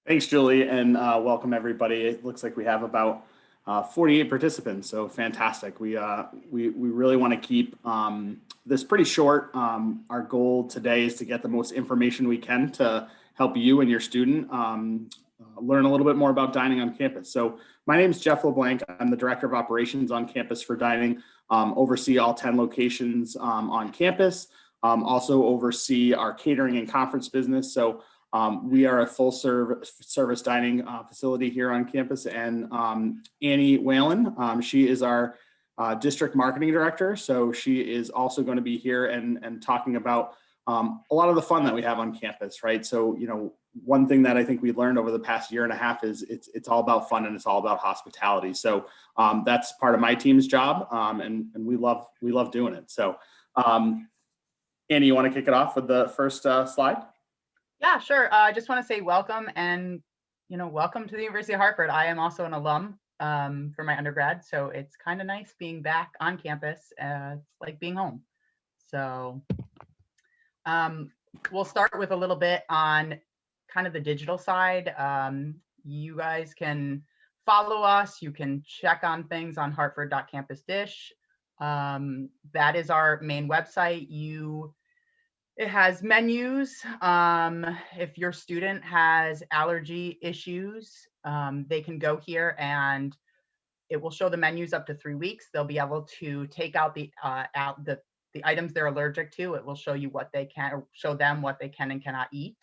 Thanks, Julie, and welcome everybody. It looks like we have about 48 participants, so fantastic. We really want to keep this pretty short. Our goal today is to get the most information we can to help you and your student learn a little bit more about dining on campus. So my name is Jeff LeBlanc. I'm the Director of Operations on campus for dining, oversee all 10 locations on campus, also oversee our catering and conference business. So we are a full service dining facility here on campus, and Annie Whalen, she is our district marketing director. So she is also going to be here and talking about a lot of the fun that we have on campus, right? So, one thing that I think we learned over the past year and a half is it's all about fun and it's all about hospitality. So that's part of my team's job, and we love doing it. So Annie, you want to kick it off with the first slide? Yeah, sure. I just want to say welcome and, welcome to the University of Hartford. I am also an alum for my undergrad, so it's kind of nice being back on campus. It's like being home. So we'll start with a little bit on kind of the digital side. You guys can follow us. You can check on things on hartford.campusdish. That is our main website. It has menus. If your student has allergy issues, they can go here and it will show the menus up to 3 weeks. They'll be able to take out the items they're allergic to. It will show you what they can, or show them what they can and cannot eat.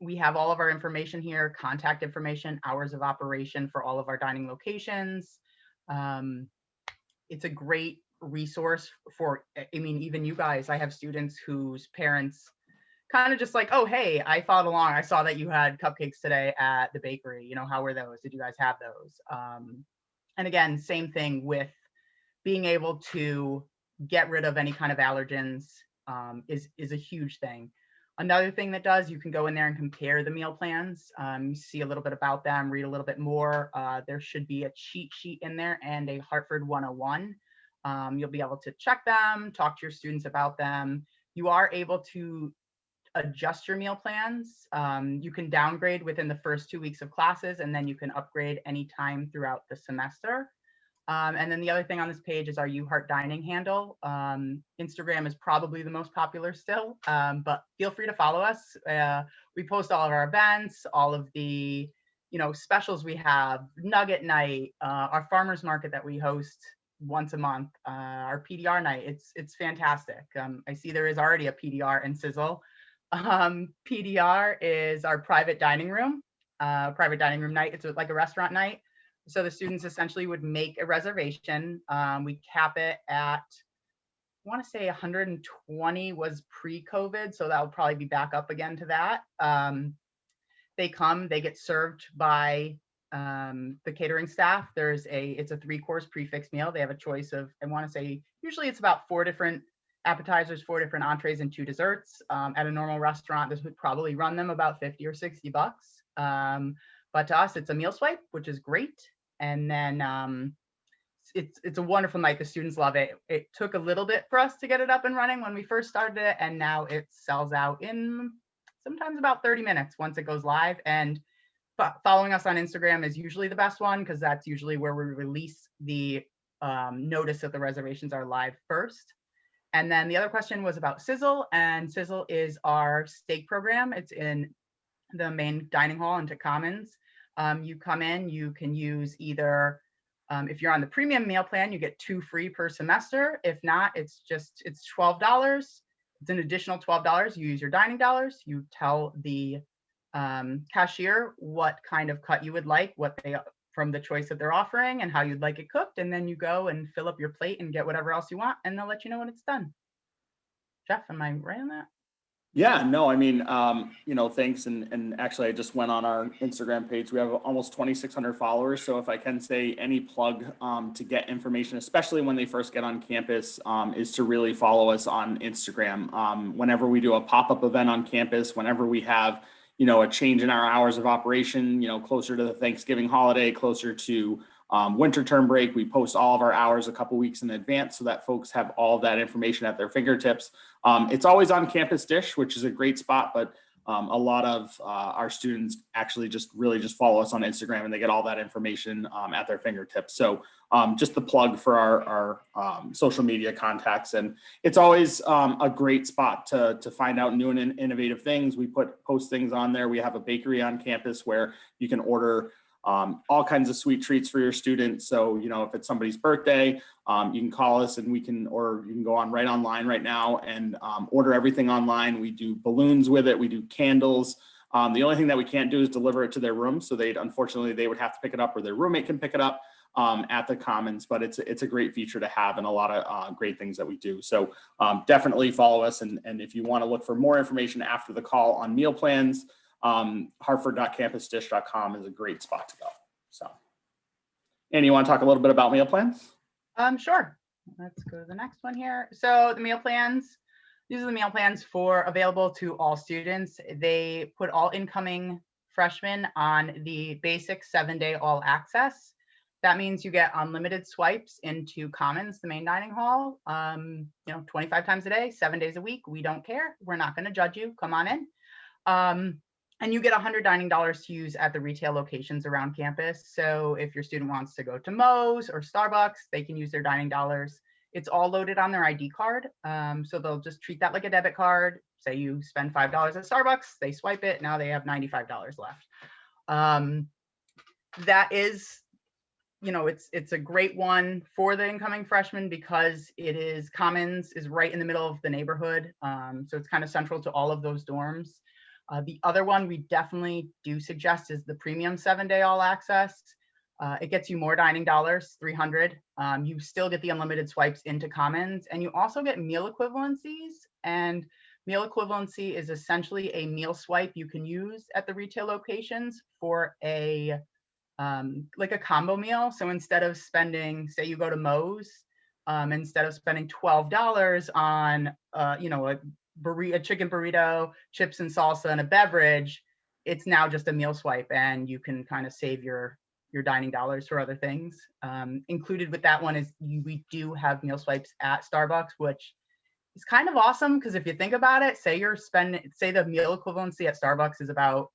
We have all of our information here, contact information, hours of operation for all of our dining locations. It's a great resource for, even you guys. I have students whose parents kind of just like, oh, hey, I followed along. I saw that you had cupcakes today at the bakery. How were those? Did you guys have those? And again, same thing with being able to get rid of any kind of allergens is a huge thing. Another thing that does, you can go in there and compare the meal plans. You see a little bit about them, read a little bit more. There should be a cheat sheet in there and a Hartford 101. You'll be able to check them, talk to your students about them. You are able to adjust your meal plans. You can downgrade within the first 2 weeks of classes, and then you can upgrade anytime throughout the semester. And then the other thing on this page is our UHart dining handle. Instagram is probably the most popular still, but feel free to follow us. We post all of our events, all of the specials we have, nugget night, our farmers market that we host once a month, our PDR night. It's fantastic. I see there is already a PDR in Sizzle. PDR is our private dining room night. It's like a restaurant night. So the students essentially would make a reservation. We cap it at, I want to say 120 was pre-COVID, so that will probably be back up again to that. They come, they get served by the catering staff. It's a 3-course prefix meal. They have a choice of, I want to say, usually it's about 4 different appetizers, 4 different entrees, and 2 desserts. At a normal restaurant, this would probably run them about 50 or 60 bucks. But to us, it's a meal swipe, which is great. And then it's a wonderful night. The students love it. It took a little bit for us to get it up and running when we first started it, and now it sells out in sometimes about 30 minutes once it goes live. And following us on Instagram is usually the best one, because that's usually where we release the notice that the reservations are live first. And then the other question was about Sizzle, and Sizzle is our steak program. It's in the main dining hall into Commons. You come in, you can use either, if you're on the premium meal plan, you get 2 free per semester. If not, it's $12. It's an additional $12. You use your dining dollars. You tell the cashier what kind of cut you would like, from the choice that they're offering, and how you'd like it cooked. And then you go and fill up your plate and get whatever else you want, and they'll let you know when it's done. Jeff, am I right on that? Yeah, no, thanks. And actually, I just went on our Instagram page. We have almost 2,600 followers. So if I can say any plug to get information, especially when they first get on campus, is to really follow us on Instagram. Whenever we do a pop-up event on campus, whenever we have, a change in our hours of operation, closer to the Thanksgiving holiday, closer to winter term break, we post all of our hours a couple weeks in advance so that folks have all of that information at their fingertips. It's always on Campus Dish, which is a great spot, but a lot of our students actually just follow us on Instagram, and they get all that information at their fingertips. So just the plug for our social media contacts. And it's always a great spot to find out new and innovative things. We post things on there. We have a bakery on campus where you can order all kinds of sweet treats for your students. So, you know, if it's somebody's birthday, you can call us and or you can go on right online right now and order everything online. We do balloons with it. We do candles. The only thing that we can't do is deliver it to their room. So unfortunately, they would have to pick it up, or their roommate can pick it up at the Commons, but it's a great feature to have, and a lot of great things that we do. So definitely follow us. And if you want to look for more information after the call on meal plans, hartford.campusdish.com is a great spot to go. So, Annie, you want to talk a little bit about meal plans? Sure. Let's go to the next one here. So the meal plans, these are the meal plans available to all students. They put all incoming freshmen on the basic 7-day all access. That means you get unlimited swipes into Commons, the main dining hall, 25 times a day, 7 days a week. We don't care. We're not going to judge you. Come on in. And you get $100 dining dollars to use at the retail locations around campus. So if your student wants to go to Moe's or Starbucks, they can use their dining dollars. It's all loaded on their ID card. So they'll just treat that like a debit card. Say you spend $5 at Starbucks, they swipe it. Now they have $95 left. That is, it's a great one for the incoming freshmen because Commons is right in the middle of the neighborhood. So it's kind of central to all of those dorms. The other one we definitely do suggest is the premium 7-day all access. It gets you more dining dollars, 300. You still get the unlimited swipes into Commons, and you also get meal equivalencies. And meal equivalency is essentially a meal swipe you can use at the retail locations for like a combo meal. So instead of spending, say you go to Moe's, instead of spending $12 on, a chicken burrito, chips and salsa, and a beverage, it's now just a meal swipe, and you can kind of save your dining dollars for other things. Included with that one is we do have meal swipes at Starbucks, which is kind of awesome because if you think about it, say the meal equivalency at Starbucks is about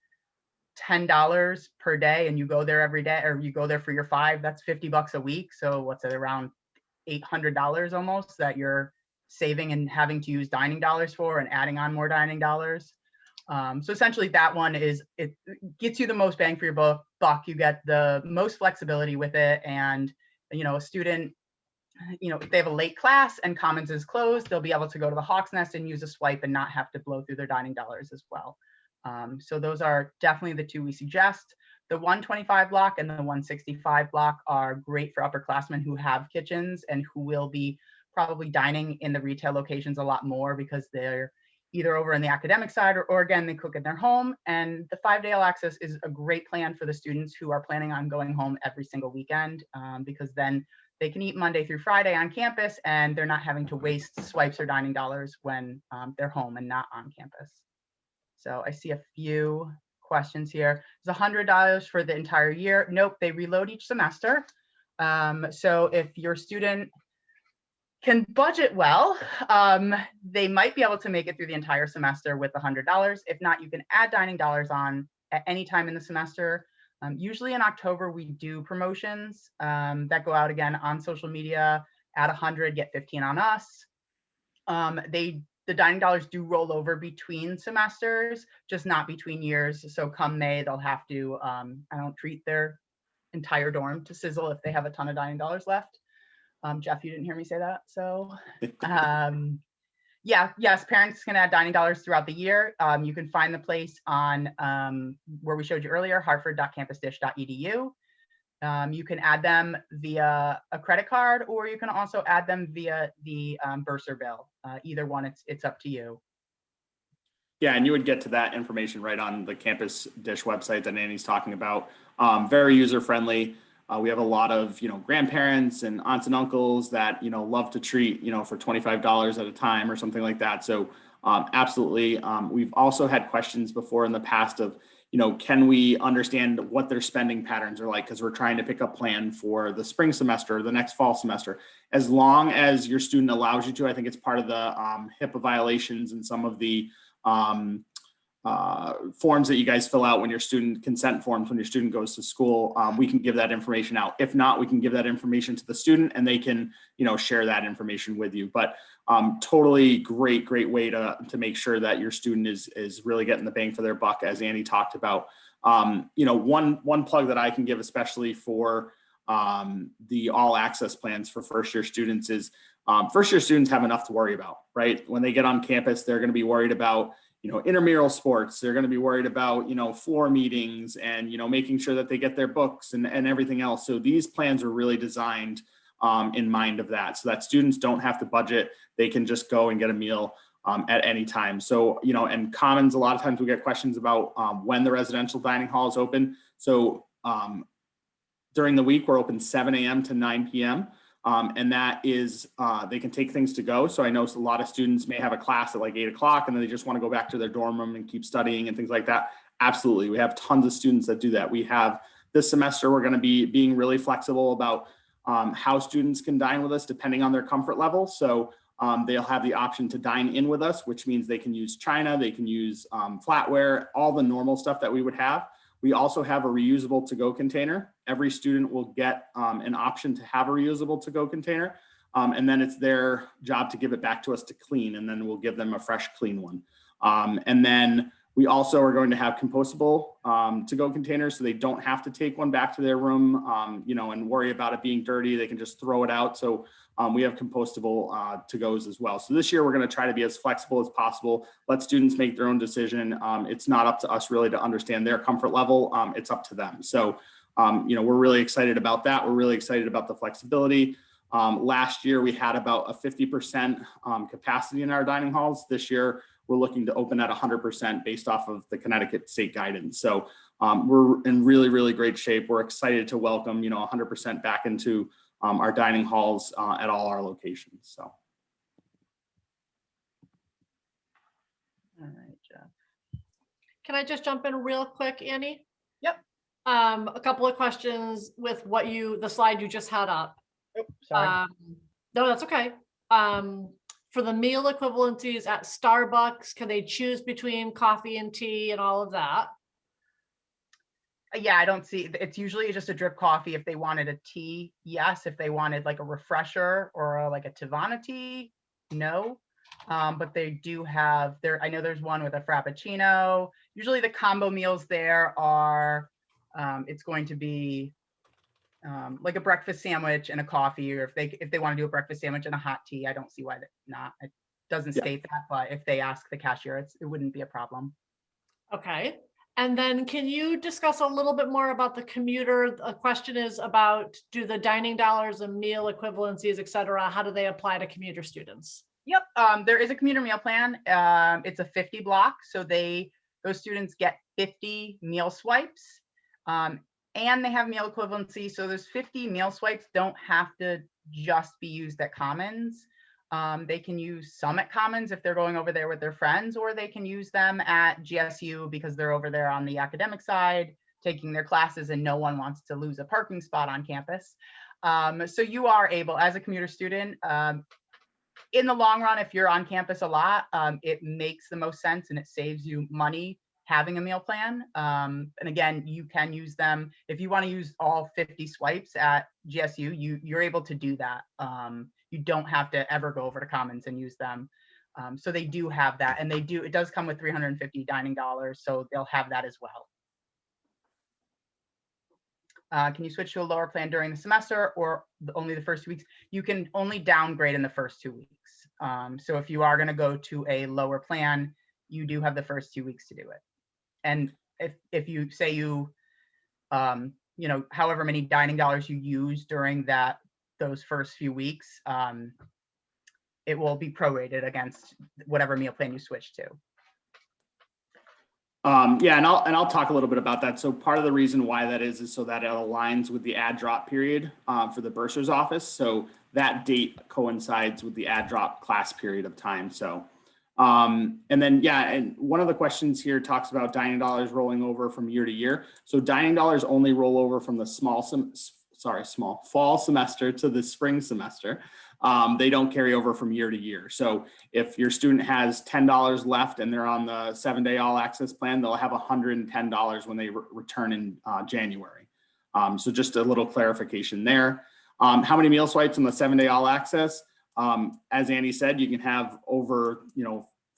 $10 per day, and you go there every day, or you go there for your 5, that's $50 a week. So what's it, around $800 almost that you're saving and having to use dining dollars for, and adding on more dining dollars. So essentially that one it gets you the most bang for your buck. You get the most flexibility with it. And, a student, if they have a late class and Commons is closed, they'll be able to go to the Hawk's Nest and use a swipe and not have to blow through their dining dollars as well. So those are definitely the two we suggest. The 125 block and the 165 block are great for upperclassmen who have kitchens and who will be probably dining in the retail locations a lot more because they're either over in the academic side or again, they cook in their home. And the 5-day all access is a great plan for the students who are planning on going home every single weekend, because then they can eat Monday through Friday on campus and they're not having to waste swipes or dining dollars when they're home and not on campus. So I see a few questions here. It's $100 for the entire year. Nope, they reload each semester. So if your student can budget well, they might be able to make it through the entire semester with $100. If not, you can add dining dollars on at any time in the semester. Usually in October, we do promotions that go out again on social media. Add 100, get 15 on us. The dining dollars do roll over between semesters, just not between years. So come May, they'll have to, treat their entire dorm to sizzle if they have a ton of dining dollars left. Jeff, you didn't hear me say that. So yes, parents can add dining dollars throughout the year. You can find the place on where we showed you earlier, hartford.campusdish.edu. You can add them via a credit card, or you can also add them via the bursar bill. Either one, it's up to you. Yeah, and you would get to that information right on the Campus Dish website that Annie's talking about. Very user-friendly. We have a lot of, grandparents and aunts and uncles that, love to treat, for $25 at a time or something like that. So absolutely. We've also had questions before in the past of, can we understand what their spending patterns are like? Because we're trying to pick a plan for the spring semester or the next fall semester. As long as your student allows you to, I think it's part of the HIPAA violations and some of the forms that you guys fill out when your student consent forms, when your student goes to school, we can give that information out. If not, we can give that information to the student and they can, share that information with you. But totally great way to make sure that your student is really getting the bang for their buck, as Annie talked about. One plug that I can give, especially for the all access plans for first year students, is first year students have enough to worry about, right? When they get on campus, they're going to be worried about intramural sports. They're going to be worried about, floor meetings and, making sure that they get their books and everything else. So these plans are really designed in mind of that, so that students don't have to budget. They can just go and get a meal at any time. So, and Commons, a lot of times we get questions about when the residential dining hall is open. So during the week, we're open 7 a.m. to 9 p.m. And that is, they can take things to go. So I know a lot of students may have a class at like 8 o'clock and then they just want to go back to their dorm room and keep studying and things like that. Absolutely. We have tons of students that do that. We have this semester, we're going to be being really flexible about how students can dine with us depending on their comfort level. So they'll have the option to dine in with us, which means they can use china, they can use flatware, all the normal stuff that we would have. We also have a reusable to-go container. Every student will get an option to have a reusable to-go container. And then it's their job to give it back to us to clean, and then we'll give them a fresh, clean one. And then we also are going to have compostable to-go containers, so they don't have to take one back to their room, and worry about it being dirty. They can just throw it out. So we have compostable to-goes as well. So this year we're going to try to be as flexible as possible. Let students make their own decision. It's not up to us really to understand their comfort level. It's up to them. So, we're really excited about that. We're really excited about the flexibility. Last year we had about a 50% capacity in our dining halls. This year we're looking to open at 100% based off of the Connecticut state guidance. So we're in really, really great shape. We're excited to welcome, 100% back into our dining halls at all our locations. So. All right, Jeff. Can I just jump in real quick, Annie? Yep. A couple of questions with the slide you just had up. Oh, sorry. No, that's okay. For the meal equivalencies at Starbucks, can they choose between coffee and tea and all of that? Yeah, I don't see, it's usually just a drip coffee. If they wanted a tea, yes. If they wanted like a refresher or like a Tivana tea, no. But they do have I know there's one with a Frappuccino. Usually the combo meals there are, it's going to be like a breakfast sandwich and a coffee, or if they want to do a breakfast sandwich and a hot tea, I don't see why not. It doesn't state that, but if they ask the cashier, it wouldn't be a problem. Okay. And then can you discuss a little bit more about the commuter? A question is about, do the dining dollars and meal equivalencies, et cetera, how do they apply to commuter students? Yep, there is a commuter meal plan. It's a 50 block, so those students get 50 meal swipes, and they have meal equivalency. So those 50 meal swipes don't have to just be used at Commons. They can use some at Commons if they're going over there with their friends, or they can use them at GSU because they're over there on the academic side taking their classes and no one wants to lose a parking spot on campus. So you are able, as a commuter student, in the long run, if you're on campus a lot, it makes the most sense and it saves you money having a meal plan. And again, you can use them. If you want to use all 50 swipes at GSU, you're able to do that. You don't have to ever go over to Commons and use them. So they do have that, and it does come with $350 dining dollars, so they'll have that as well. Can you switch to a lower plan during the semester or only the first 2 weeks? You can only downgrade in the first 2 weeks. So if you are going to go to a lower plan, you do have the first 2 weeks to do it. And if you say however many dining dollars you use during those first few weeks, it will be prorated against whatever meal plan you switch to. Yeah, and I'll talk a little bit about that. So part of the reason why that is so that it aligns with the add drop period for the bursar's office. So that date coincides with the add drop class period of time. So, and then, yeah, and one of the questions here talks about dining dollars rolling over from year to year. So dining dollars only roll over from the fall semester to the spring semester. they don't carry over from year to year. So if your student has $10 left and they're on the 7-day all access plan, they'll have $110 when they return in January. So just a little clarification there. How many meal swipes on the 7-day all access? As Annie said, you can have over,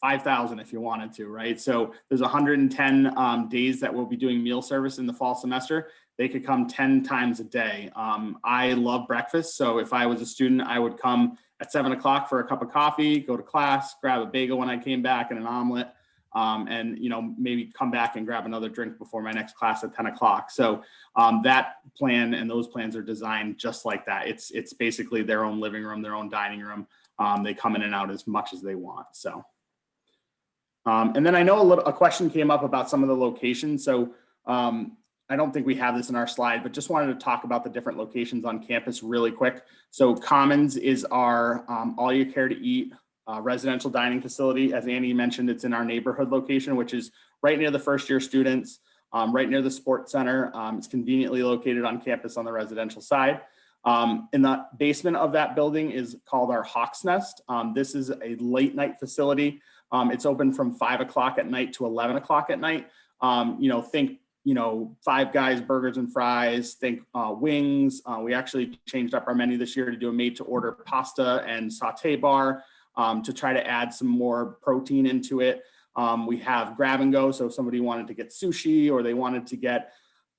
5,000 if you wanted to, right? So there's 110 days that we'll be doing meal service in the fall semester. They could come 10 times a day. I love breakfast. So if I was a student, I would come at 7 o'clock for a cup of coffee, go to class, grab a bagel when I came back and an omelet, and maybe come back and grab another drink before my next class at 10 o'clock. So that plan and those plans are designed just like that. It's basically their own living room, their own dining room. They come in and out as much as they want. So, and then I know a question came up about some of the locations. So I don't think we have this in our slide, but just wanted to talk about the different locations on campus really quick. So Commons is our all you care to eat residential dining facility. As Annie mentioned, it's in our neighborhood location, which is right near the first year students, right near the sports center. It's conveniently located on campus on the residential side. In the basement of that building is called our Hawk's Nest. This is a late night facility. It's open from 5 o'clock at night to 11 o'clock at night. Think Five Guys burgers and fries, think wings. We actually changed up our menu this year to do a made to order pasta and saute bar to try to add some more protein into it. We have grab and go. So if somebody wanted to get sushi or they wanted to get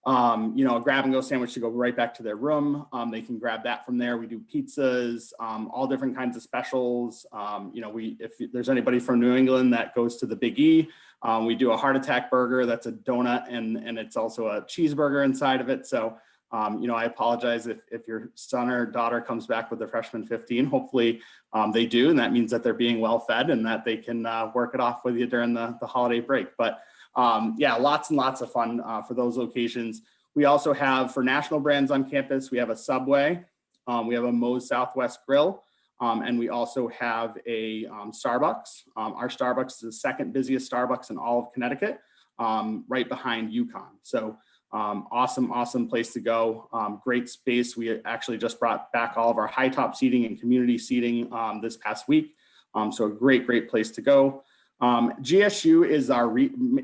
a grab and go sandwich to go right back to their room, they can grab that from there. We do pizzas, all different kinds of specials. If there's anybody from New England that goes to the Big E, we do a heart attack burger. That's a donut and it's also a cheeseburger inside of it. So, I apologize if your son or daughter comes back with the freshman 15. Hopefully they do. And that means that they're being well fed and that they can work it off with you during the holiday break. But lots and lots of fun for those locations. We also have, for national brands on campus, we have a Subway, we have a Moe's Southwest Grill, and we also have a Starbucks. Our Starbucks is the second busiest Starbucks in all of Connecticut, right behind UConn. So awesome place to go. Great space. We actually just brought back all of our high top seating and community seating this past week. So a great place to go. GSU is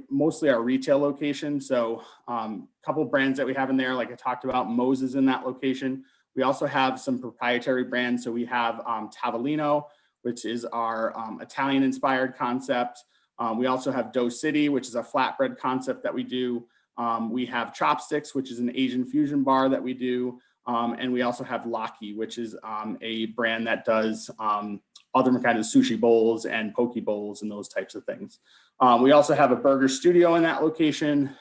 mostly our retail location. So a couple brands that we have in there, like I talked about, Moe's is in that location. We also have some proprietary brands. So we have Tavolino, which is our Italian inspired concept. We also have Dough City, which is a flatbread concept that we do. We have Chopsticks, which is an Asian fusion bar that we do. And we also have Laki, which is a brand that does other kinds of sushi bowls and poke bowls and those types of things. We also have a burger studio in that location,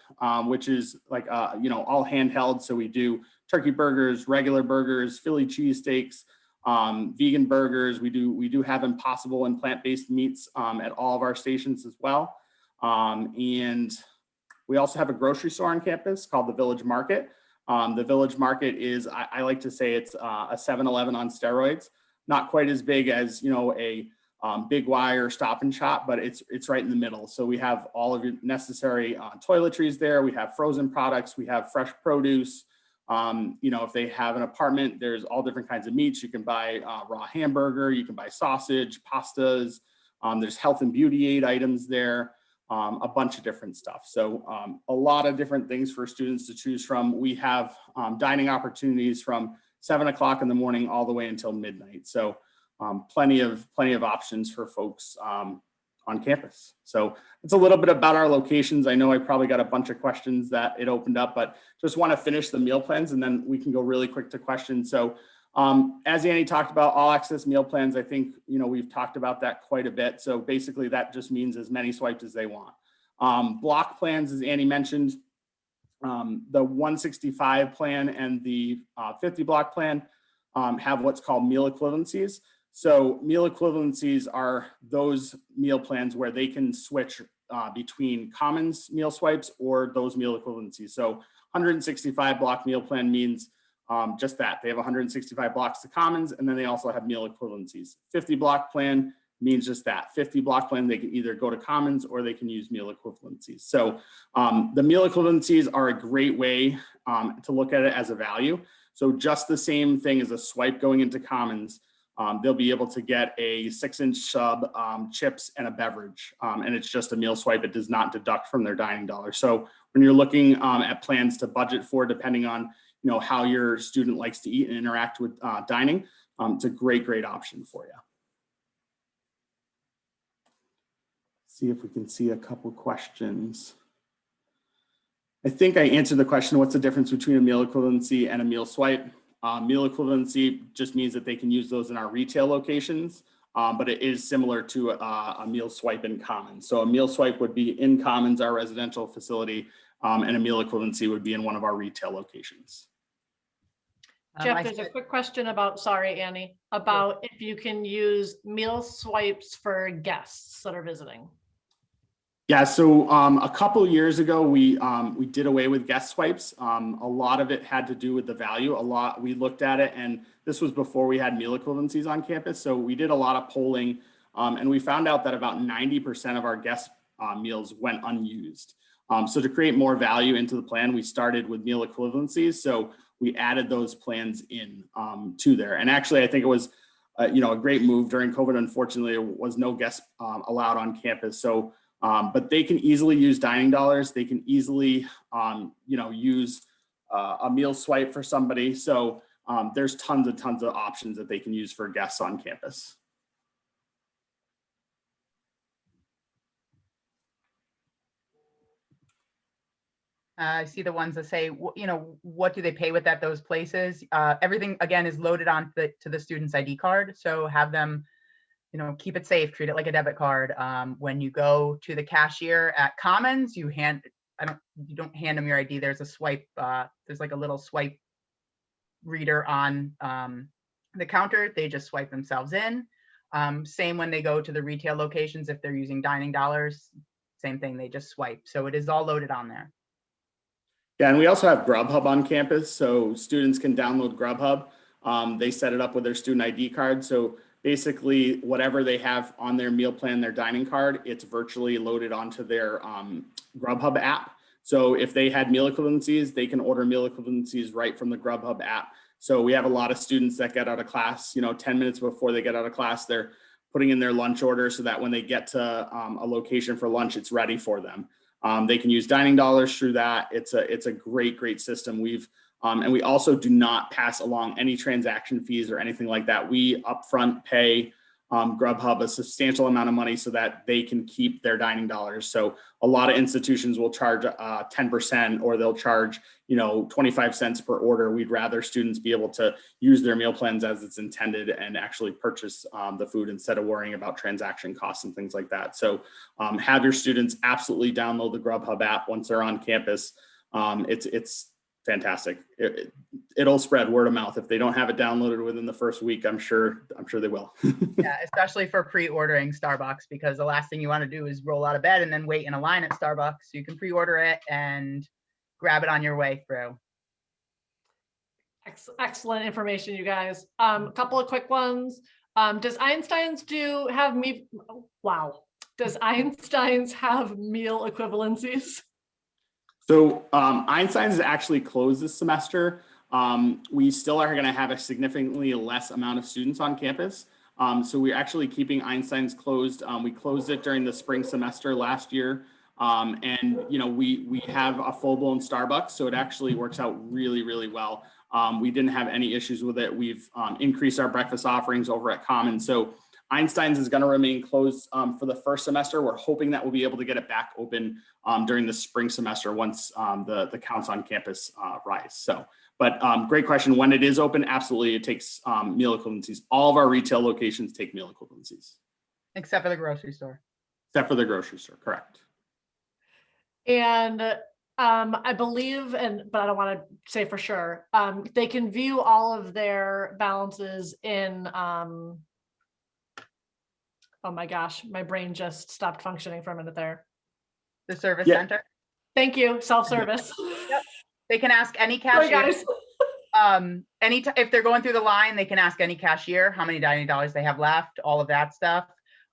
which is like, all handheld. So we do turkey burgers, regular burgers, Philly cheesesteaks, vegan burgers. We do have Impossible and plant-based meats at all of our stations as well. And we also have a grocery store on campus called the Village Market. The Village Market is, I like to say it's a 7-Eleven on steroids. Not quite as big as, a Big Y or Stop and Shop, but it's right in the middle. So we have all of your necessary toiletries there. We have frozen products. We have fresh produce. If they have an apartment, there's all different kinds of meats. You can buy raw hamburger. You can buy sausage, pastas. There's health and beauty aid items there. A bunch of different stuff. So a lot of different things for students to choose from. We have dining opportunities from 7 o'clock in the morning all the way until midnight. So plenty of options for folks on campus. So it's a little bit about our locations. I know I probably got a bunch of questions that it opened up, but just want to finish the meal plans and then we can go really quick to questions. So as Annie talked about, all access meal plans, I think, we've talked about that quite a bit. So basically that just means as many swipes as they want. Block plans, as Annie mentioned, the 165 plan and the 50 block plan have what's called meal equivalencies. So meal equivalencies are those meal plans where they can switch between Commons meal swipes or those meal equivalencies. So 165 block meal plan means just that. They have 165 blocks to Commons, and then they also have meal equivalencies. 50 block plan means just that. 50 block plan, they can either go to Commons or they can use meal equivalencies. So the meal equivalencies are a great way to look at it as a value. So just the same thing as a swipe going into Commons, they'll be able to get a 6-inch sub, chips, and a beverage. And it's just a meal swipe. It does not deduct from their dining dollar. So when you're looking at plans to budget for, depending on how your student likes to eat and interact with dining, it's a great option for you. See if we can see a couple questions. I think I answered the question, what's the difference between a meal equivalency and a meal swipe? Meal equivalency just means that they can use those in our retail locations, but it is similar to a meal swipe in Commons. So a meal swipe would be in Commons, our residential facility, and a meal equivalency would be in one of our retail locations. Jeff, there's a quick question about, sorry, Annie, about if you can use meal swipes for guests that are visiting. Yeah, so a couple of years ago, we did away with guest swipes. A lot of it had to do with the value. We looked at it, and this was before we had meal equivalencies on campus. So we did a lot of polling, and we found out that about 90% of our guest meals went unused. So to create more value into the plan, we started with meal equivalencies. So we added those plans in to there. And actually, I think it was a great move during COVID. Unfortunately, there was no guests allowed on campus. So but they can easily use dining dollars. They can easily, use a meal swipe for somebody. So there's tons of options that they can use for guests on campus. I see the ones that say, what do they pay with at those places? Everything, again, is loaded on to the student's ID card. So have them keep it safe, treat it like a debit card. When you go to the cashier at Commons, you don't hand them your ID. There's a swipe, there's like a little swipe reader on the counter. They just swipe themselves in. Same when they go to the retail locations, if they're using dining dollars, same thing, they just swipe. So it is all loaded on there. Yeah, and we also have Grubhub on campus, so students can download Grubhub. They set it up with their student ID card. So basically, whatever they have on their meal plan, their dining card, it's virtually loaded onto their Grubhub app. So if they had meal equivalencies, they can order meal equivalencies right from the Grubhub app. So we have a lot of students that get out of class, 10 minutes before they get out of class, they're putting in their lunch order so that when they get to a location for lunch, it's ready for them. They can use dining dollars through that. It's a great system. And we also do not pass along any transaction fees or anything like that. We upfront pay Grubhub a substantial amount of money so that they can keep their dining dollars. So a lot of institutions will charge 10%, or they'll charge 25 cents per order. We'd rather students be able to use their meal plans as it's intended and actually purchase the food instead of worrying about transaction costs and things like that. So have your students absolutely download the Grubhub app once they're on campus. It's fantastic. It'll spread word of mouth. If they don't have it downloaded within the first week, I'm sure they will. Yeah, especially for pre-ordering Starbucks, because the last thing you want to do is roll out of bed and then wait in a line at Starbucks. You can pre-order it and grab it on your way through. Excellent information, you guys. A couple of quick ones. Does Einstein's have meal equivalencies? So Einstein's is actually closed this semester. We still are going to have a significantly less amount of students on campus. So we're actually keeping Einstein's closed. We closed it during the spring semester last year. And we have a full-blown Starbucks, so it actually works out really well. We didn't have any issues with it. We've increased our breakfast offerings over at Common. So Einstein's is going to remain closed for the first semester. We're hoping that we'll be able to get it back open during the spring semester once the counts on campus rise. So, but great question. When it is open, absolutely, it takes meal equivalencies. All of our retail locations take meal equivalencies. Except for the grocery store. Except for the grocery store, correct. And I believe, but I don't want to say for sure, they can view all of their balances in, oh my gosh, my brain just stopped functioning for a minute there. The service center. Thank you, self-service. Yep. They can ask any cashier. If they're going through the line, they can ask any cashier how many dining dollars they have left, all of that stuff.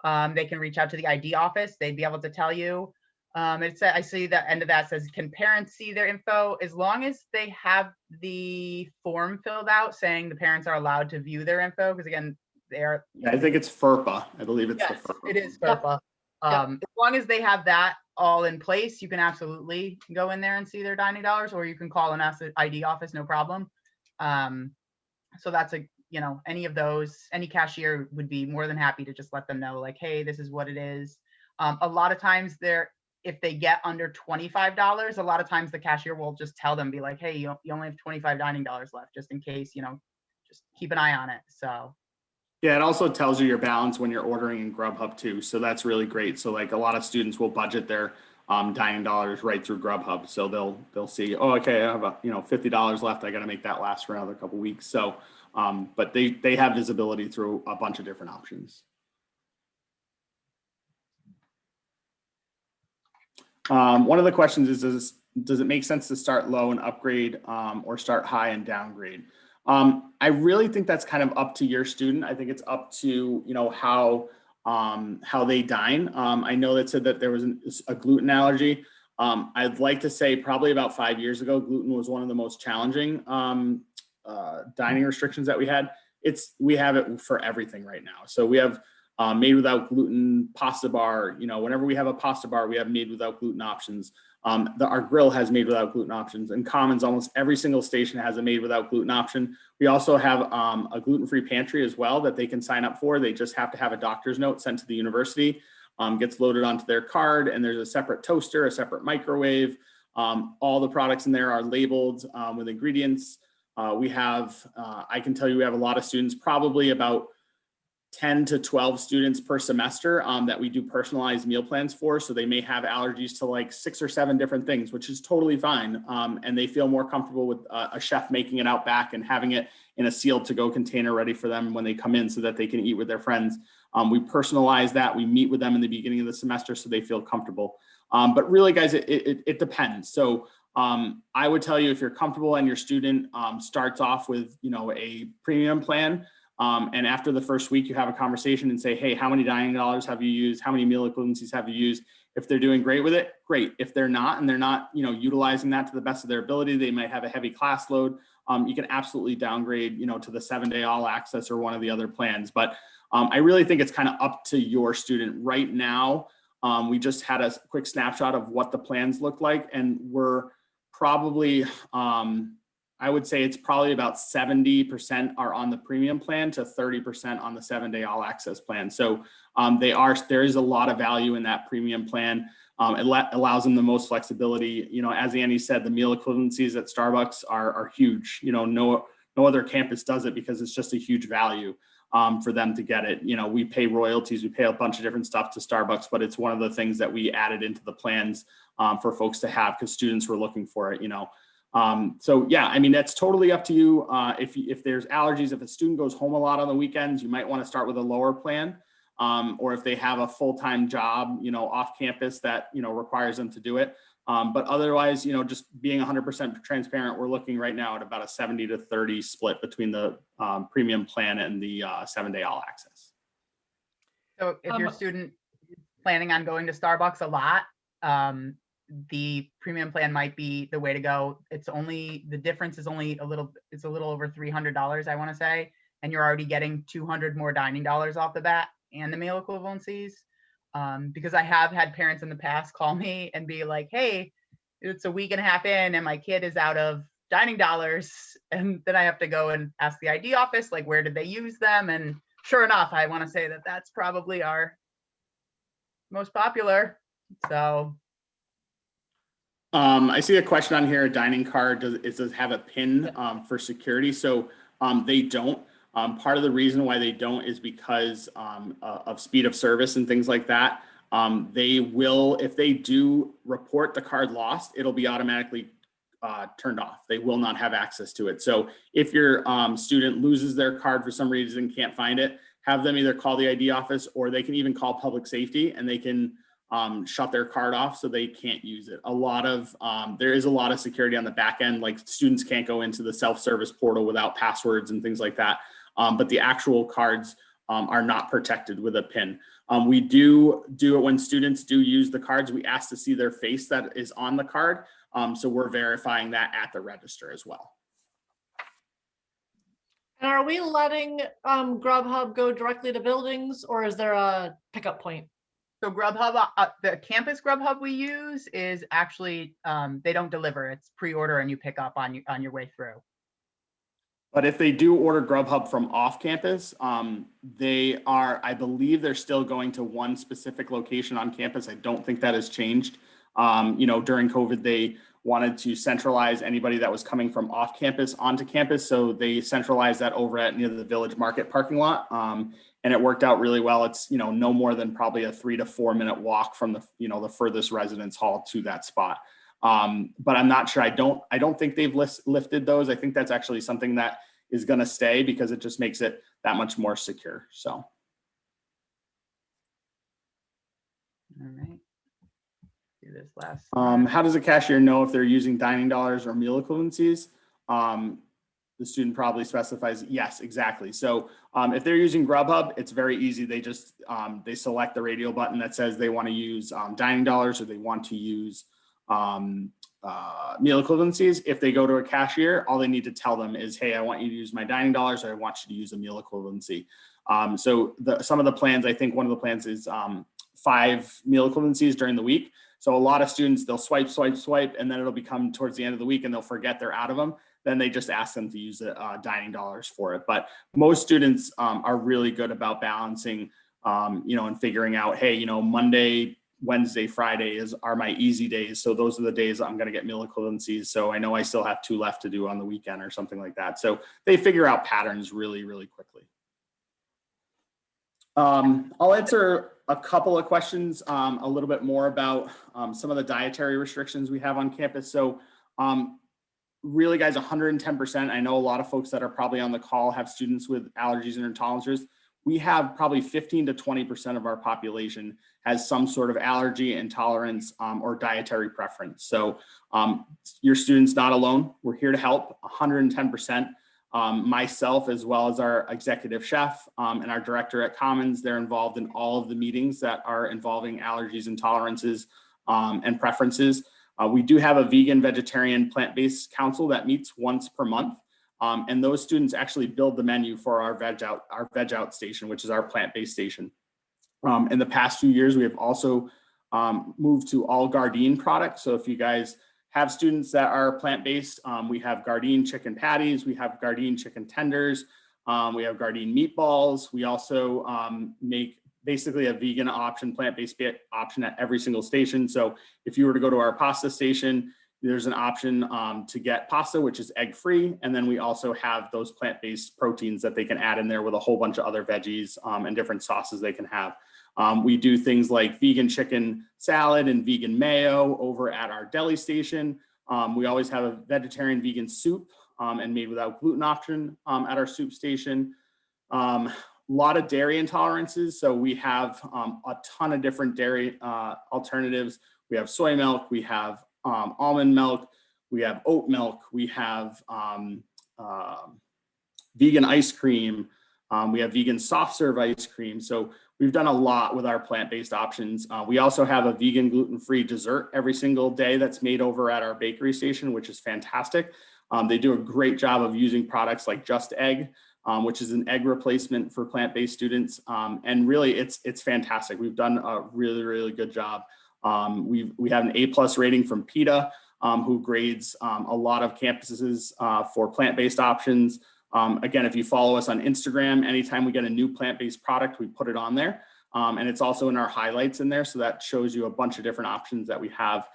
They can reach out to the ID office. They'd be able to tell you. I see the end of that says, can parents see their info? As long as they have the form filled out saying the parents are allowed to view their info, because again, they're, Yeah, I think it's FERPA. I believe it's the yes, FERPA. it is Yep. FERPA. As long as they have that all in place, you can absolutely go in there and see their dining dollars, or you can call and ask the ID office, no problem. So that's any of those, any cashier would be more than happy to just let them know, like, hey, this is what it is. A lot of times if they get under $25, a lot of times the cashier will just tell them, be like, hey, you only have 25 dining dollars left, just in case, just keep an eye on it. So Yeah, it also tells you your balance when you're ordering in Grubhub too. So that's really great. So like a lot of students will budget their dining dollars right through Grubhub. So they'll see, oh, okay, I have $50 left. I got to make that last for another couple weeks. So, but they have visibility through a bunch of different options. One of the questions is, does it make sense to start low and upgrade or start high and downgrade? I really think that's kind of up to your student. I think it's up to, how they dine. I know that said that there was a gluten allergy. I'd like to say probably about 5 years ago, gluten was one of the most challenging dining restrictions that we had. We have it for everything right now. So we have made without gluten pasta bar. Whenever we have a pasta bar, we have made without gluten options. Our grill has made without gluten options, and Commons, almost every single station has a made without gluten option. We also have a gluten-free pantry as well that they can sign up for. They just have to have a doctor's note sent to the university, gets loaded onto their card, and there's a separate toaster, a separate microwave. All the products in there are labeled with ingredients. I can tell you we have a lot of students, probably about 10 to 12 students per semester that we do personalized meal plans for. So they may have allergies to like 6 or 7 different things, which is totally fine. And they feel more comfortable with a chef making it out back and having it in a sealed to-go container ready for them when they come in so that they can eat with their friends. We personalize that. We meet with them in the beginning of the semester so they feel comfortable. But really, guys, it depends. So I would tell you, if you're comfortable and your student starts off with, a premium plan, and after the first week, you have a conversation and say, hey, how many dining dollars have you used? How many meal equivalencies have you used? If they're doing great with it, great. If they're not, and they're not, utilizing that to the best of their ability, they might have a heavy class load. You can absolutely downgrade, to the 7-day all access or one of the other plans. But I really think it's kind of up to your student right now. We just had a quick snapshot of what the plans look like, and we're probably, I would say it's probably about 70% are on the premium plan to 30% on the 7-day all access plan. So there is a lot of value in that premium plan. It allows them the most flexibility. As Annie said, the meal equivalencies at Starbucks are huge. No other campus does it because it's just a huge value for them to get it. We pay royalties, we pay a bunch of different stuff to Starbucks, but it's one of the things that we added into the plans for folks to have because students were looking for it, So yeah, I mean, that's totally up to you. If there's allergies, if a student goes home a lot on the weekends, you might want to start with a lower plan. Or if they have a full-time job, off campus that, requires them to do it. But otherwise, just being 100% transparent, we're looking right now at about a 70 to 30 split between the premium plan and the 7-day all access. So if your student is planning on going to Starbucks a lot, the premium plan might be the way to go. The difference is only it's a little over $300, I want to say, and you're already getting 200 more dining dollars off the bat and the meal equivalencies. Because I have had parents in the past call me and be like, hey, it's a week and a half in and my kid is out of dining dollars. And then I have to go and ask the ID office, like, where did they use them? And sure enough, I want to say that that's probably our most popular. So I see a question on here. A dining card does it have a PIN for security? So they don't. Part of the reason why they don't is because of speed of service and things like that. They will, if they do report the card lost, it'll be automatically turned off. They will not have access to it. So if your student loses their card for some reason, can't find it, have them either call the ID office or they can even call public safety and they can shut their card off so they can't use it. There is a lot of security on the back end, like students can't go into the self-service portal without passwords and things like that. But the actual cards are not protected with a PIN. We do it when students do use the cards. We ask to see their face that is on the card. So we're verifying that at the register as well. And are we letting Grubhub go directly to buildings, or is there a pickup point? So Grubhub, the campus Grubhub we use is actually, they don't deliver. It's pre-order and you pick up on your way through. But if they do order Grubhub from off campus, I believe they're still going to one specific location on campus. I don't think that has changed. During COVID, they wanted to centralize anybody that was coming from off campus onto campus. So they centralized that over at near the Village Market parking lot. And it worked out really well. It's, no more than probably a 3 to 4 minute walk from the furthest residence hall to that spot. But I'm not sure. I don't think they've lifted those. I think that's actually something that is going to stay because it just makes it that much more secure. So. All right. Do this last. How does a cashier know if they're using dining dollars or meal equivalencies? The student probably specifies, yes, exactly. So if they're using Grubhub, it's very easy. They just, they select the radio button that says they want to use dining dollars or they want to use meal equivalencies. If they go to a cashier, all they need to tell them is, hey, I want you to use my dining dollars or I want you to use a meal equivalency. So some of the plans, I think one of the plans is 5 meal equivalencies during the week. So a lot of students, they'll swipe, and then it'll become towards the end of the week and they'll forget they're out of them. Then they just ask them to use the dining dollars for it. But most students are really good about balancing, and figuring out, hey, Monday, Wednesday, Friday are my easy days. So those are the days I'm going to get meal equivalencies. So I know I still have 2 left to do on the weekend or something like that. So they figure out patterns really, really quickly. I'll answer a couple of questions a little bit more about some of the dietary restrictions we have on campus. So really, guys, 110%. I know a lot of folks that are probably on the call have students with allergies and intolerances. We have probably 15 to 20% of our population has some sort of allergy, intolerance, or dietary preference. So your student's not alone. We're here to help 110%. Myself, as well as our executive chef and our director at Commons, they're involved in all of the meetings that are involving allergies, intolerances, and preferences. We do have a vegan, vegetarian, plant-based council that meets once per month. And those students actually build the menu for our veg out station, which is our plant-based station. In the past few years, we have also moved to all Gardein products. So if you guys have students that are plant-based, we have Gardein chicken patties, we have Gardein chicken tenders, we have Gardein meatballs. We also make basically a vegan option, plant-based option at every single station. So if you were to go to our pasta station, there's an option to get pasta, which is egg-free. And then we also have those plant-based proteins that they can add in there with a whole bunch of other veggies and different sauces they can have. We do things like vegan chicken salad and vegan mayo over at our deli station. We always have a vegetarian vegan soup and made without gluten option at our soup station. A lot of dairy intolerances. So we have a ton of different dairy alternatives. We have soy milk, we have almond milk, we have oat milk, we have vegan ice cream, we have vegan soft serve ice cream. So we've done a lot with our plant-based options. We also have a vegan gluten-free dessert every single day that's made over at our bakery station, which is fantastic. They do a great job of using products like Just Egg, which is an egg replacement for plant-based students. And really, it's fantastic. We've done a really, really good job. We have an A+ rating from PETA, who grades a lot of campuses for plant-based options. Again, if you follow us on Instagram, anytime we get a new plant-based product, we put it on there. And it's also in our highlights in there. So that shows you a bunch of different options that we have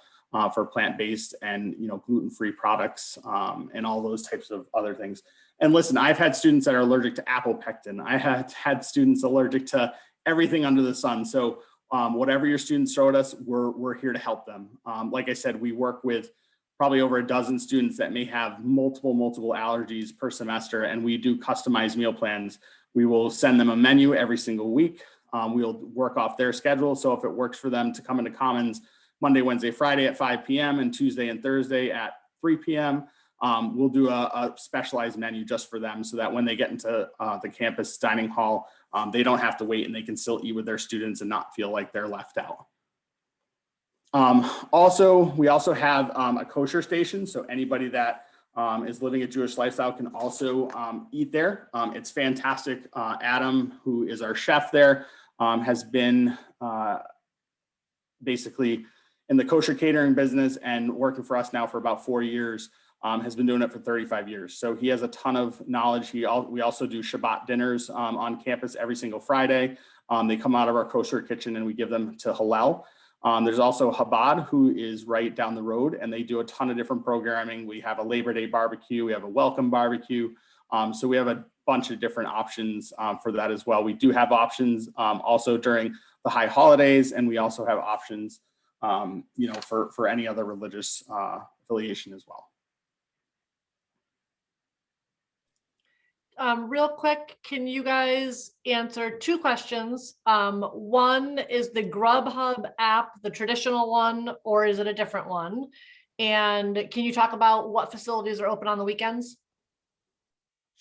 for plant-based and gluten-free products and all those types of other things. And listen, I've had students that are allergic to apple pectin. I have had students allergic to everything under the sun. So whatever your students throw at us, we're here to help them. Like I said, we work with probably over a dozen students that may have multiple allergies per semester, and we do customized meal plans. We will send them a menu every single week. We'll work off their schedule. So if it works for them to come into Commons Monday, Wednesday, Friday at 5 p.m. and Tuesday and Thursday at 3 p.m., we'll do a specialized menu just for them so that when they get into the campus dining hall, they don't have to wait and they can still eat with their students and not feel like they're left out. We also have a kosher station. So anybody that is living a Jewish lifestyle can also eat there. It's fantastic. Adam, who is our chef there, has been basically in the kosher catering business and working for us now for about 4 years, has been doing it for 35 years. So he has a ton of knowledge. We also do Shabbat dinners on campus every single Friday. They come out of our kosher kitchen and we give them to Hillel. There's also Chabad, who is right down the road, and they do a ton of different programming. We have a Labor Day barbecue. We have a welcome barbecue. So we have a bunch of different options for that as well. We do have options also during the high holidays, and we also have options, for any other religious affiliation as well. Real quick, can you guys answer 2 questions? One, is the Grubhub app the traditional one, or is it a different one? And can you talk about what facilities are open on the weekends?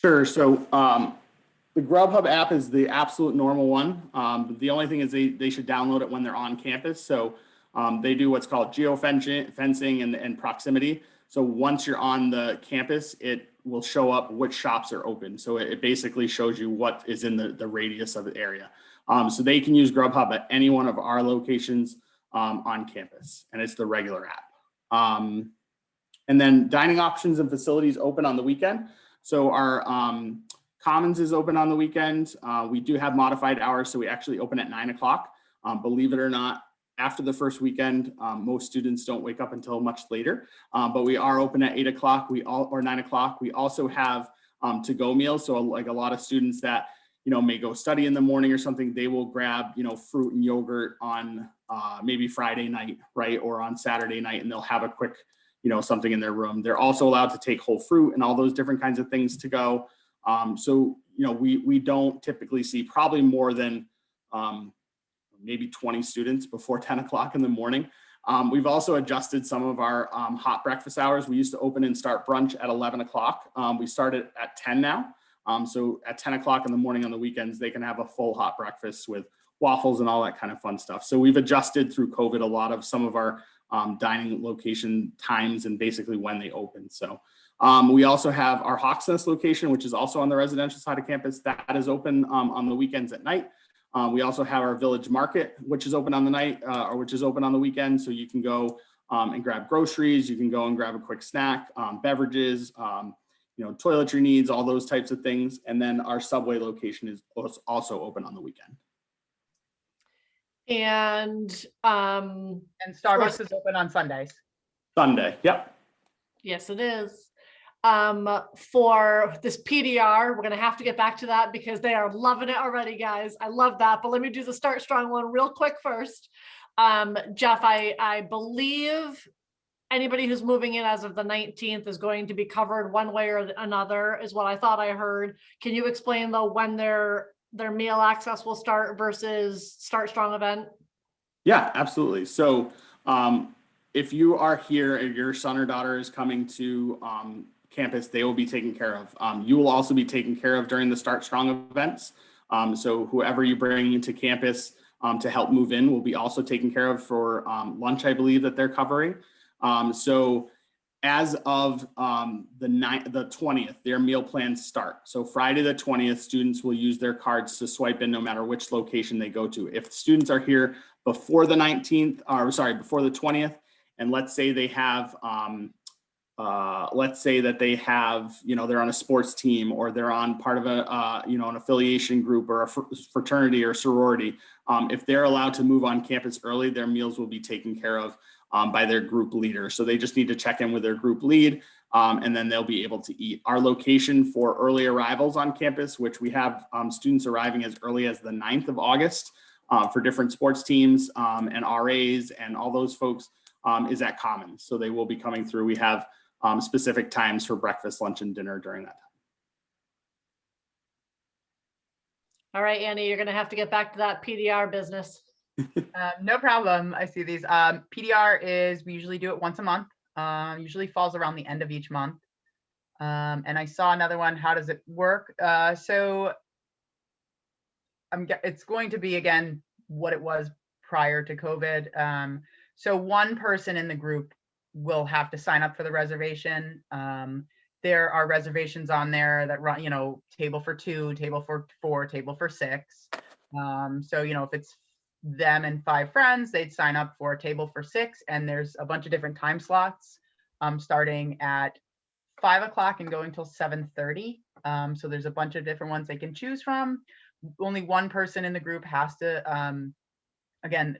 Sure. So the Grubhub app is the absolute normal one. The only thing is they should download it when they're on campus. So they do what's called geofencing and proximity. So once you're on the campus, it will show up which shops are open. So it basically shows you what is in the radius of the area. So they can use Grubhub at any one of our locations on campus, and it's the regular app. And then dining options and facilities open on the weekend. So our Commons is open on the weekend. We do have modified hours, so we actually open at 9 o'clock. Believe it or not, after the first weekend, most students don't wake up until much later, but we are open at 8 o'clock or 9 o'clock. We also have to-go meals. So like a lot of students that, may go study in the morning or something, they will grab, fruit and yogurt on maybe Friday night, right? Or on Saturday night, and they'll have a quick, something in their room. They're also allowed to take whole fruit and all those different kinds of things to go. So, we don't typically see probably more than maybe 20 students before 10 o'clock in the morning. We've also adjusted some of our hot breakfast hours. We used to open and start brunch at 11 o'clock. We started at 10 now. So at 10 o'clock in the morning on the weekends, they can have a full hot breakfast with waffles and all that kind of fun stuff. So we've adjusted through COVID a lot of some of our dining location times and basically when they open. So we also have our Hawksnest location, which is also on the residential side of campus. That is open on the weekends at night. We also have our Village Market, which is open on the night or which is open on the weekend. So you can go and grab groceries. You can go and grab a quick snack, beverages, toiletry needs, all those types of things. And then our Subway location is also open on the weekend. And Starbucks is open on Sundays. Sunday, yep. Yes, it is. For this PDR, we're going to have to get back to that because they are loving it already, guys. I love that. But let me do the Start Strong one real quick first. Jeff, I believe anybody who's moving in as of the 19th is going to be covered one way or another, is what I thought I heard. Can you explain though when their meal access will start versus Start Strong event? Yeah, absolutely. So if you are here and your son or daughter is coming to campus, they will be taken care of. You will also be taken care of during the Start Strong events. So whoever you bring into campus to help move in will be also taken care of for lunch, I believe that they're covering. So as of the 20th, their meal plans start. So Friday the 20th, students will use their cards to swipe in no matter which location they go to. If students are here before the 19th, or sorry, before the 20th, and let's say they have, they're on a sports team or they're on part of an affiliation group or a fraternity or sorority. If they're allowed to move on campus early, their meals will be taken care of by their group leader. So they just need to check in with their group lead and then they'll be able to eat. Our location for early arrivals on campus, which we have students arriving as early as the 9th of August for different sports teams and RAs and all those folks, is at Commons. So they will be coming through. We have specific times for breakfast, lunch, and dinner during that time. All right, Annie, you're going to have to get back to that PDR business. No problem. I see these. PDR we usually do it once a month. Usually falls around the end of each month. And I saw another one. How does it work? So it's going to be, again, what it was prior to COVID. So one person in the group will have to sign up for the reservation. there are reservations on there that run, table for 2, table for 4, table for 6. So, if it's them and 5 friends, they'd sign up for a table for 6, and there's a bunch of different time slots, starting at 5 o'clock and going till 7:30. So there's a bunch of different ones they can choose from. Only one person in the group has to, again,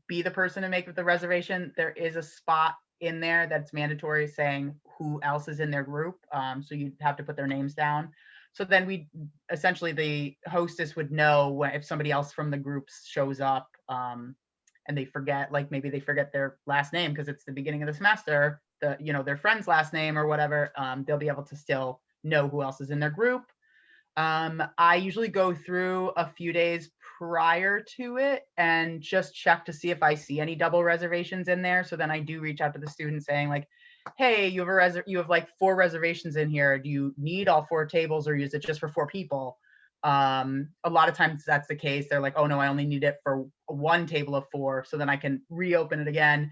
be the person to make the reservation. There is a spot in there that's mandatory saying who else is in their group. So you have to put their names down. So then essentially the hostess would know if somebody else from the group shows up, and they forget, like maybe they forget their last name because it's the beginning of the semester, their friend's last name or whatever, they'll be able to still know who else is in their group. I usually go through a few days prior to it and just check to see if I see any double reservations in there. So then I do reach out to the student saying like, hey, you have like 4 reservations in here. Do you need all 4 tables, or is it just for 4 people? A lot of times that's the case. They're like, oh no, I only need it for 1 table of 4. So then I can reopen it again.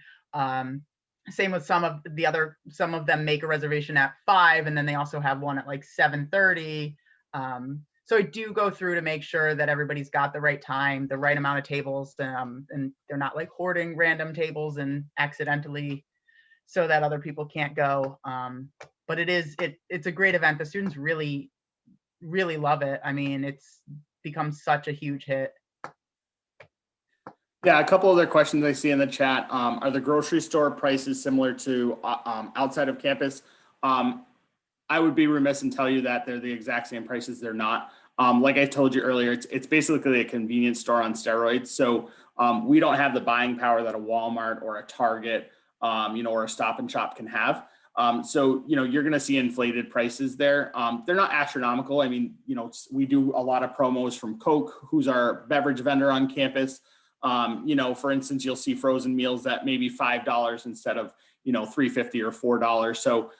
Same with some of them make a reservation at 5, and then they also have one at like 7:30. So I do go through to make sure that everybody's got the right time, the right amount of tables, and they're not like hoarding random tables and accidentally so that other people can't go. But it's a great event. The students really, really love it. I mean, it's become such a huge hit. Yeah, a couple other questions I see in the chat. Are the grocery store prices similar to outside of campus? I would be remiss and tell you that they're the exact same prices. They're not. Like I told you earlier, it's basically a convenience store on steroids. So we don't have the buying power that a Walmart or a Target, or a Stop and Shop can have. So you're going to see inflated prices there. They're not astronomical. I mean, we do a lot of promos from Coke, who's our beverage vendor on campus. For instance, you'll see frozen meals at maybe $5 instead of $3.50 or $4. So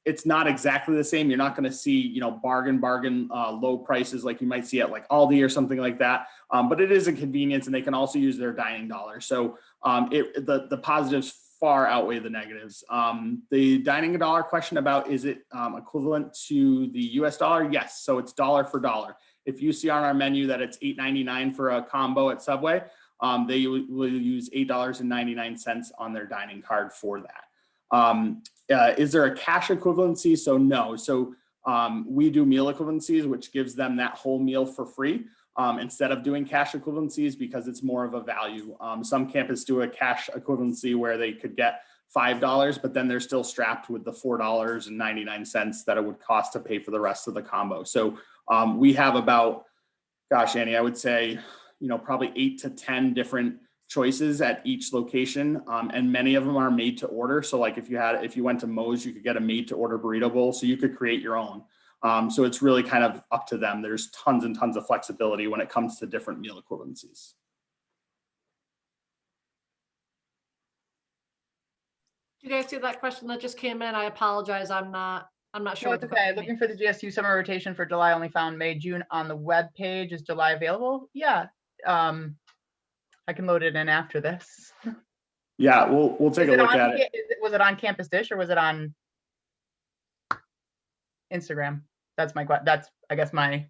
it's not exactly the same. You're not going to see, bargain low prices like you might see at like Aldi or something like that. But it is a convenience, and they can also use their dining dollar. So the positives far outweigh the negatives. The dining dollar question about, is it equivalent to the US dollar? Yes. So it's dollar for dollar. If you see on our menu that it's $8.99 for a combo at Subway, they will use $8.99 on their dining card for that. Is there a cash equivalency? So no. So we do meal equivalencies, which gives them that whole meal for free instead of doing cash equivalencies, because it's more of a value. Some campuses do a cash equivalency where they could get $5, but then they're still strapped with the $4.99 that it would cost to pay for the rest of the combo. So we have about, gosh, Annie, I would say, probably 8 to 10 different choices at each location, and many of them are made to order. So like if you went to Moe's, you could get a made to order burrito bowl, so you could create your own. So it's really kind of up to them. There's tons and tons of flexibility when it comes to different meal equivalencies. Do you guys see that question that just came in? I apologize. I'm not sure. No, it's okay. Looking for the GSU summer rotation for July only found May, June on the web page. Is July available? Yeah. I can load it in after this. Yeah, we'll take a look at it. Was it on Campus Dish or was it on Instagram? That's I guess my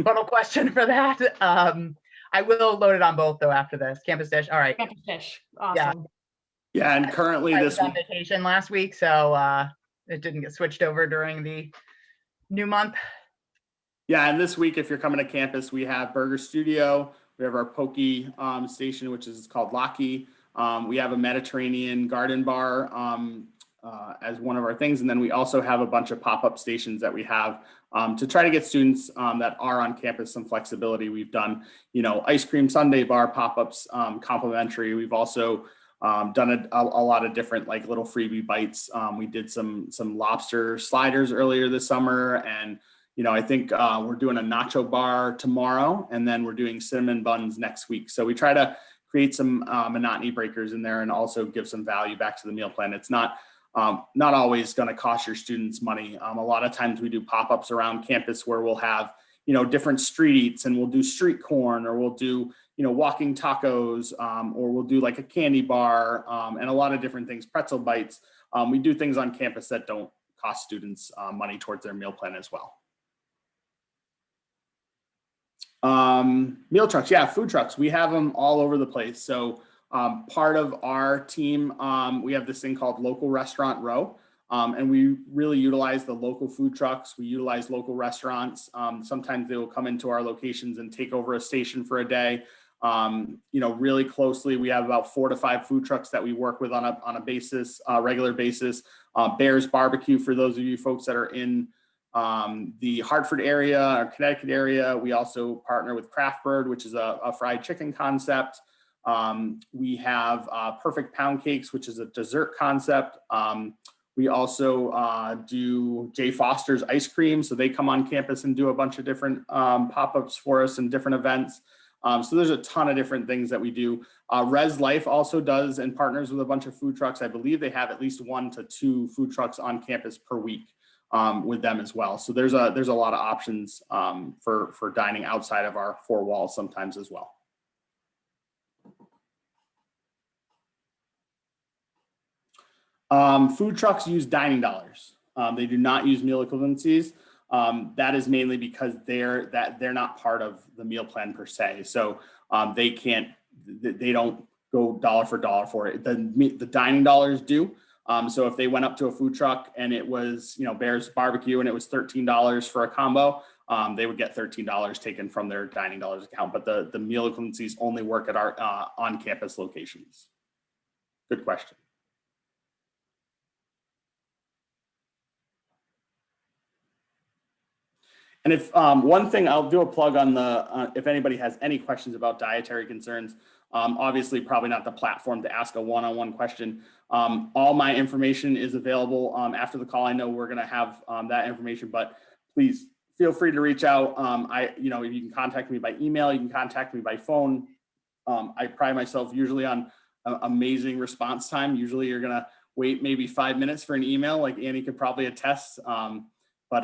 funnel question for that. I will load it on both though after this. Campus Dish. All right. Campus Dish. Awesome. Yeah, and currently I was on vacation last week, so it didn't get switched over during the new month. Yeah, and this week, if you're coming to campus, we have Burger Studio. We have our Poke station, which is called Locky. We have a Mediterranean garden bar as one of our things. And then we also have a bunch of pop-up stations that we have to try to get students that are on campus some flexibility. We've done, ice cream sundae bar pop-ups complimentary. We've also done a lot of different like little freebie bites. We did some lobster sliders earlier this summer, and I think we're doing a nacho bar tomorrow, and then we're doing cinnamon buns next week. So we try to create some monotony breakers in there and also give some value back to the meal plan. It's not always going to cost your students money. A lot of times we do pop-ups around campus where we'll have, different street eats, and we'll do street corn, or we'll do, walking tacos, or we'll do like a candy bar, and a lot of different things, pretzel bites. we do things on campus that don't cost students money towards their meal plan as well. Meal trucks, yeah, food trucks. We have them all over the place. So part of our team, we have this thing called Local Restaurant Row. And we really utilize the local food trucks. We utilize local restaurants. Sometimes they will come into our locations and take over a station for a day. Really closely, we have about 4 to 5 food trucks that we work with on a basis, regular basis. Bear's Barbecue, for those of you folks that are in the Hartford area or Connecticut area. We also partner with Craft Bird, which is a fried chicken concept. We have Perfect Pound Cakes, which is a dessert concept. We also do J. Foster's ice cream. So they come on campus and do a bunch of different pop-ups for us and different events. So there's a ton of different things that we do. Res Life also does and partners with a bunch of food trucks. I believe they have at least 1 to 2 food trucks on campus per week with them as well. So there's a lot of options for dining outside of our 4 walls sometimes as well. Food trucks use dining dollars. They do not use meal equivalencies. That is mainly because they're not part of the meal plan per se. So they don't go dollar for dollar for it. The dining dollars do. So if they went up to a food truck and it was, Bear's Barbecue and it was $13 for a combo, they would get $13 taken from their dining dollars account. But the meal equivalencies only work at our on-campus locations. Good question. And if one thing, I'll do a plug on if anybody has any questions about dietary concerns, obviously probably not the platform to ask a one-on-one question. All my information is available after the call. I know we're going to have that information, but please feel free to reach out. You can contact me by email, you can contact me by phone. I pride myself usually on amazing response time. Usually you're going to wait maybe 5 minutes for an email, like Annie could probably attest. But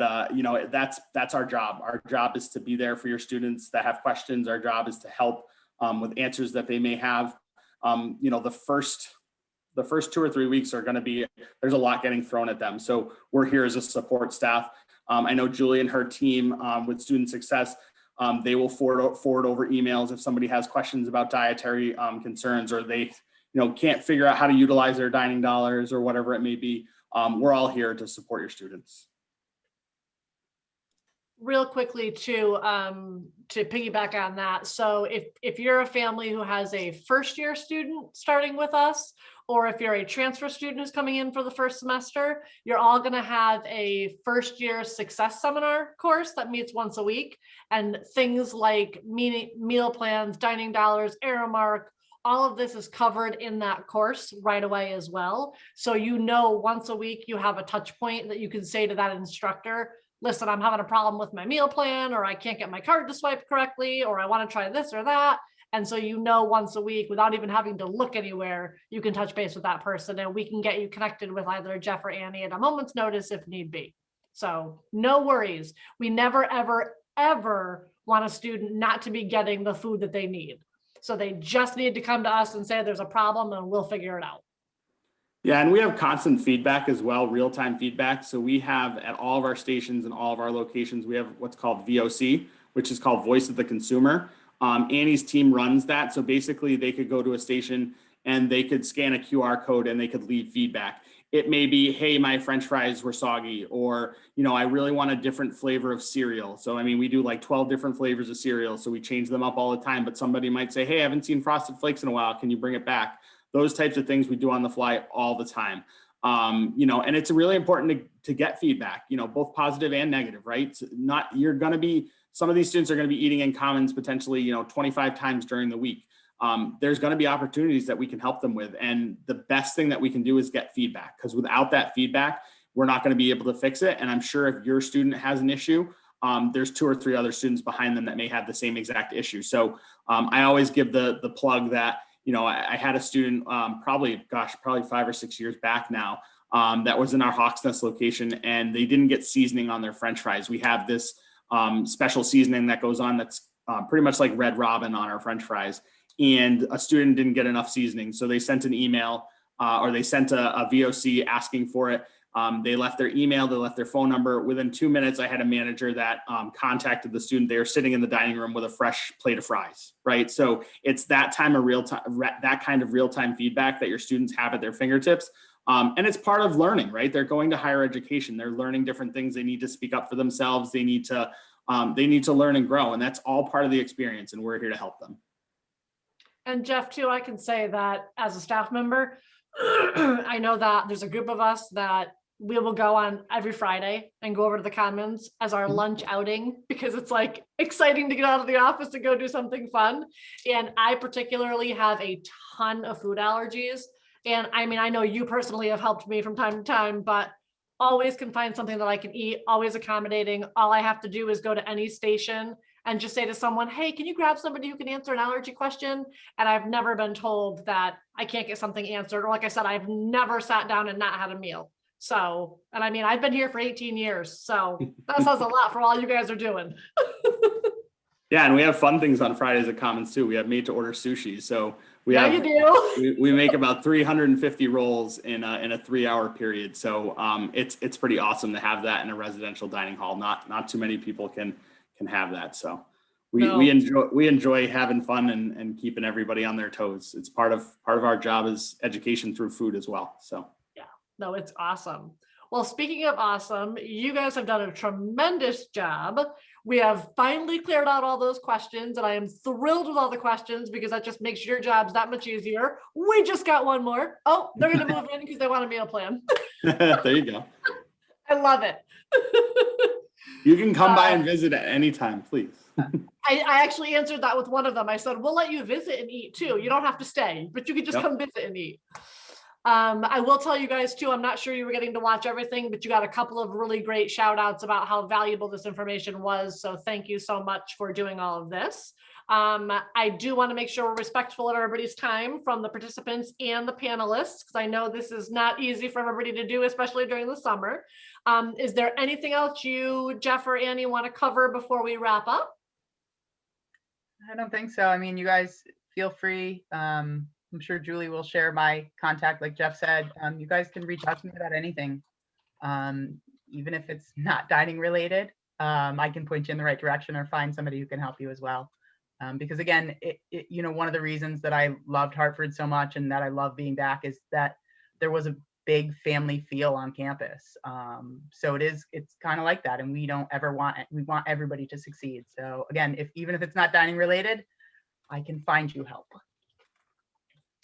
that's our job. Our job is to be there for your students that have questions. Our job is to help with answers that they may have. The first 2 or 3 weeks are going to be, there's a lot getting thrown at them. So we're here as a support staff. I know Julie and her team with Student Success, they will forward over emails if somebody has questions about dietary concerns, or they can't figure out how to utilize their dining dollars or whatever it may be. We're all here to support your students. Real quickly to piggyback on that. So if you're a family who has a first year student starting with us, or if you're a transfer student who's coming in for the first semester, you're all going to have a first year success seminar course that meets once a week. And things like meal plans, dining dollars, Aramark, all of this is covered in that course right away as well. So once a week you have a touch point that you can say to that instructor, listen, I'm having a problem with my meal plan, or I can't get my card to swipe correctly, or I want to try this or that. And so once a week, without even having to look anywhere, you can touch base with that person and we can get you connected with either Jeff or Annie at a moment's notice if need be. So no worries. We never, ever, ever want a student not to be getting the food that they need. So they just need to come to us and say there's a problem and we'll figure it out. Yeah, and we have constant feedback as well, real-time feedback. So we have at all of our stations and all of our locations, we have what's called VOC, which is called Voice of the Consumer. Annie's team runs that. So basically they could go to a station and they could scan a QR code and they could leave feedback. It may be, hey, my French fries were soggy, or, I really want a different flavor of cereal. So, we do like 12 different flavors of cereal. So we change them up all the time, but somebody might say, hey, I haven't seen Frosted Flakes in a while. Can you bring it back? Those types of things we do on the fly all the time. And it's really important to get feedback, both positive and negative, right? So some of these students are going to be eating in commons potentially, 25 times during the week. There's going to be opportunities that we can help them with. And the best thing that we can do is get feedback, because without that feedback, we're not going to be able to fix it. And I'm sure if your student has an issue, there's 2 or 3 other students behind them that may have the same exact issue. So I always give the plug that, I had a student probably 5 or 6 years back now that was in our Hawks Nest location, and they didn't get seasoning on their French fries. We have this special seasoning that goes on that's pretty much like Red Robin on our French fries, and a student didn't get enough seasoning. So they sent an email or they sent a VOC asking for it. They left their email, they left their phone number. Within 2 minutes, I had a manager that contacted the student. They were sitting in the dining room with a fresh plate of fries, right? So it's that time of that kind of real-time feedback that your students have at their fingertips. And it's part of learning, right? They're going to higher education. They're learning different things. They need to speak up for themselves. They need to learn and grow. And that's all part of the experience. And we're here to help them. And Jeff, too, I can say that as a staff member, I know that there's a group of us that we will go on every Friday and go over to the Commons as our lunch outing, because it's like exciting to get out of the office and go do something fun. And I particularly have a ton of food allergies. And I mean, I know you personally have helped me from time to time, but always can find something that I can eat, always accommodating. All I have to do is go to any station and just say to someone, hey, can you grab somebody who can answer an allergy question? And I've never been told that I can't get something answered. Or like I said, I've never sat down and not had a meal. So, and I mean, I've been here for 18 years. So that says a lot for all you guys are doing. Yeah, and we have fun things on Fridays at Commons too. We have made to order sushi. So you do. we make about 350 rolls in a 3-hour period. So it's pretty awesome to have that in a residential dining hall. Not too many people can have that. So we enjoy having fun and keeping everybody on their toes. It's part of our job is education through food as well. So yeah, no, it's awesome. Well, speaking of awesome, you guys have done a tremendous job. We have finally cleared out all those questions, and I am thrilled with all the questions because that just makes your jobs that much easier. We just got one more. Oh, they're going to move in because they want a meal plan. There you go. I love it. You can come by and visit at any time, please. I actually answered that with one of them. I said, we'll let you visit and eat too. You don't have to stay, but you can just come visit and eat. I will tell you guys too, I'm not sure you were getting to watch everything, but you got a couple of really great shout outs about how valuable this information was. So thank you so much for doing all of this. I do want to make sure we're respectful of everybody's time, from the participants and the panelists, because I know this is not easy for everybody to do, especially during the summer. Is there anything else you, Jeff or Annie, want to cover before we wrap up? I don't think so. I mean, you guys feel free. I'm sure Julie will share my contact, like Jeff said. You guys can reach out to me about anything, even if it's not dining related. I can point you in the right direction or find somebody who can help you as well. Because again, one of the reasons that I loved Hartford so much and that I love being back is that there was a big family feel on campus. So it's kind of like that, and we don't ever we want everybody to succeed. So again, even if it's not dining related, I can find you help.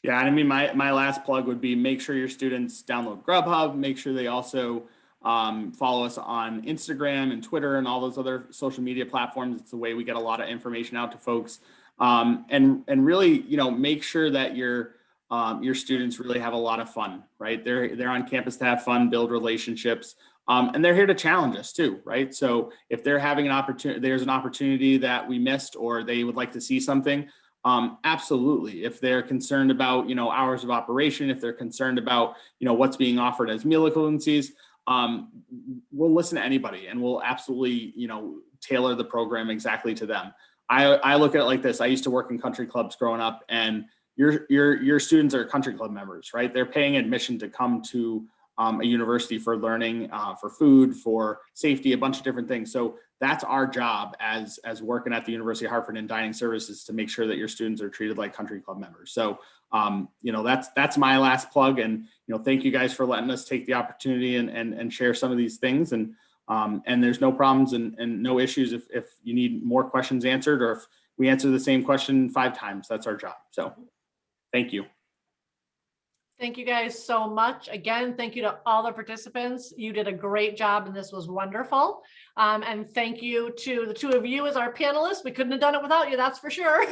Yeah, and I mean, my last plug would be make sure your students download Grubhub, make sure they also follow us on Instagram and Twitter and all those other social media platforms. It's the way we get a lot of information out to folks. And really, make sure that your students really have a lot of fun, right? They're on campus to have fun, build relationships, and they're here to challenge us too, right? So if they're having there's an opportunity that we missed, or they would like to see something, absolutely. If they're concerned about, hours of operation, if they're concerned about, what's being offered as meal equivalencies, we'll listen to anybody, and we'll absolutely, tailor the program exactly to them. I look at it like this. I used to work in country clubs growing up, and your students are country club members, right? They're paying admission to come to a university for learning, for food, for safety, a bunch of different things. So that's our job as working at the University of Hartford in dining services, to make sure that your students are treated like country club members. So, that's my last plug. And, thank you guys for letting us take the opportunity and share some of these things. And there's no problems and no issues if you need more questions answered, or if we answer the same question 5 times, that's our job. So thank you. Thank you guys so much. Again, thank you to all the participants. You did a great job and this was wonderful. And thank you to the 2 of you as our panelists. We couldn't have done it without you, that's for sure.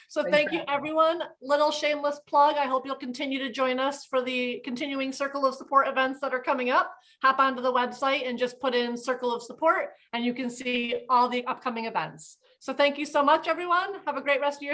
So thank you, everyone. Little shameless plug. I hope you'll continue to join us for the continuing Circle of Support events that are coming up. Hop onto the website and just put in Circle of Support, and you can see all the upcoming events. So thank you so much, everyone. Have a great rest of your summer.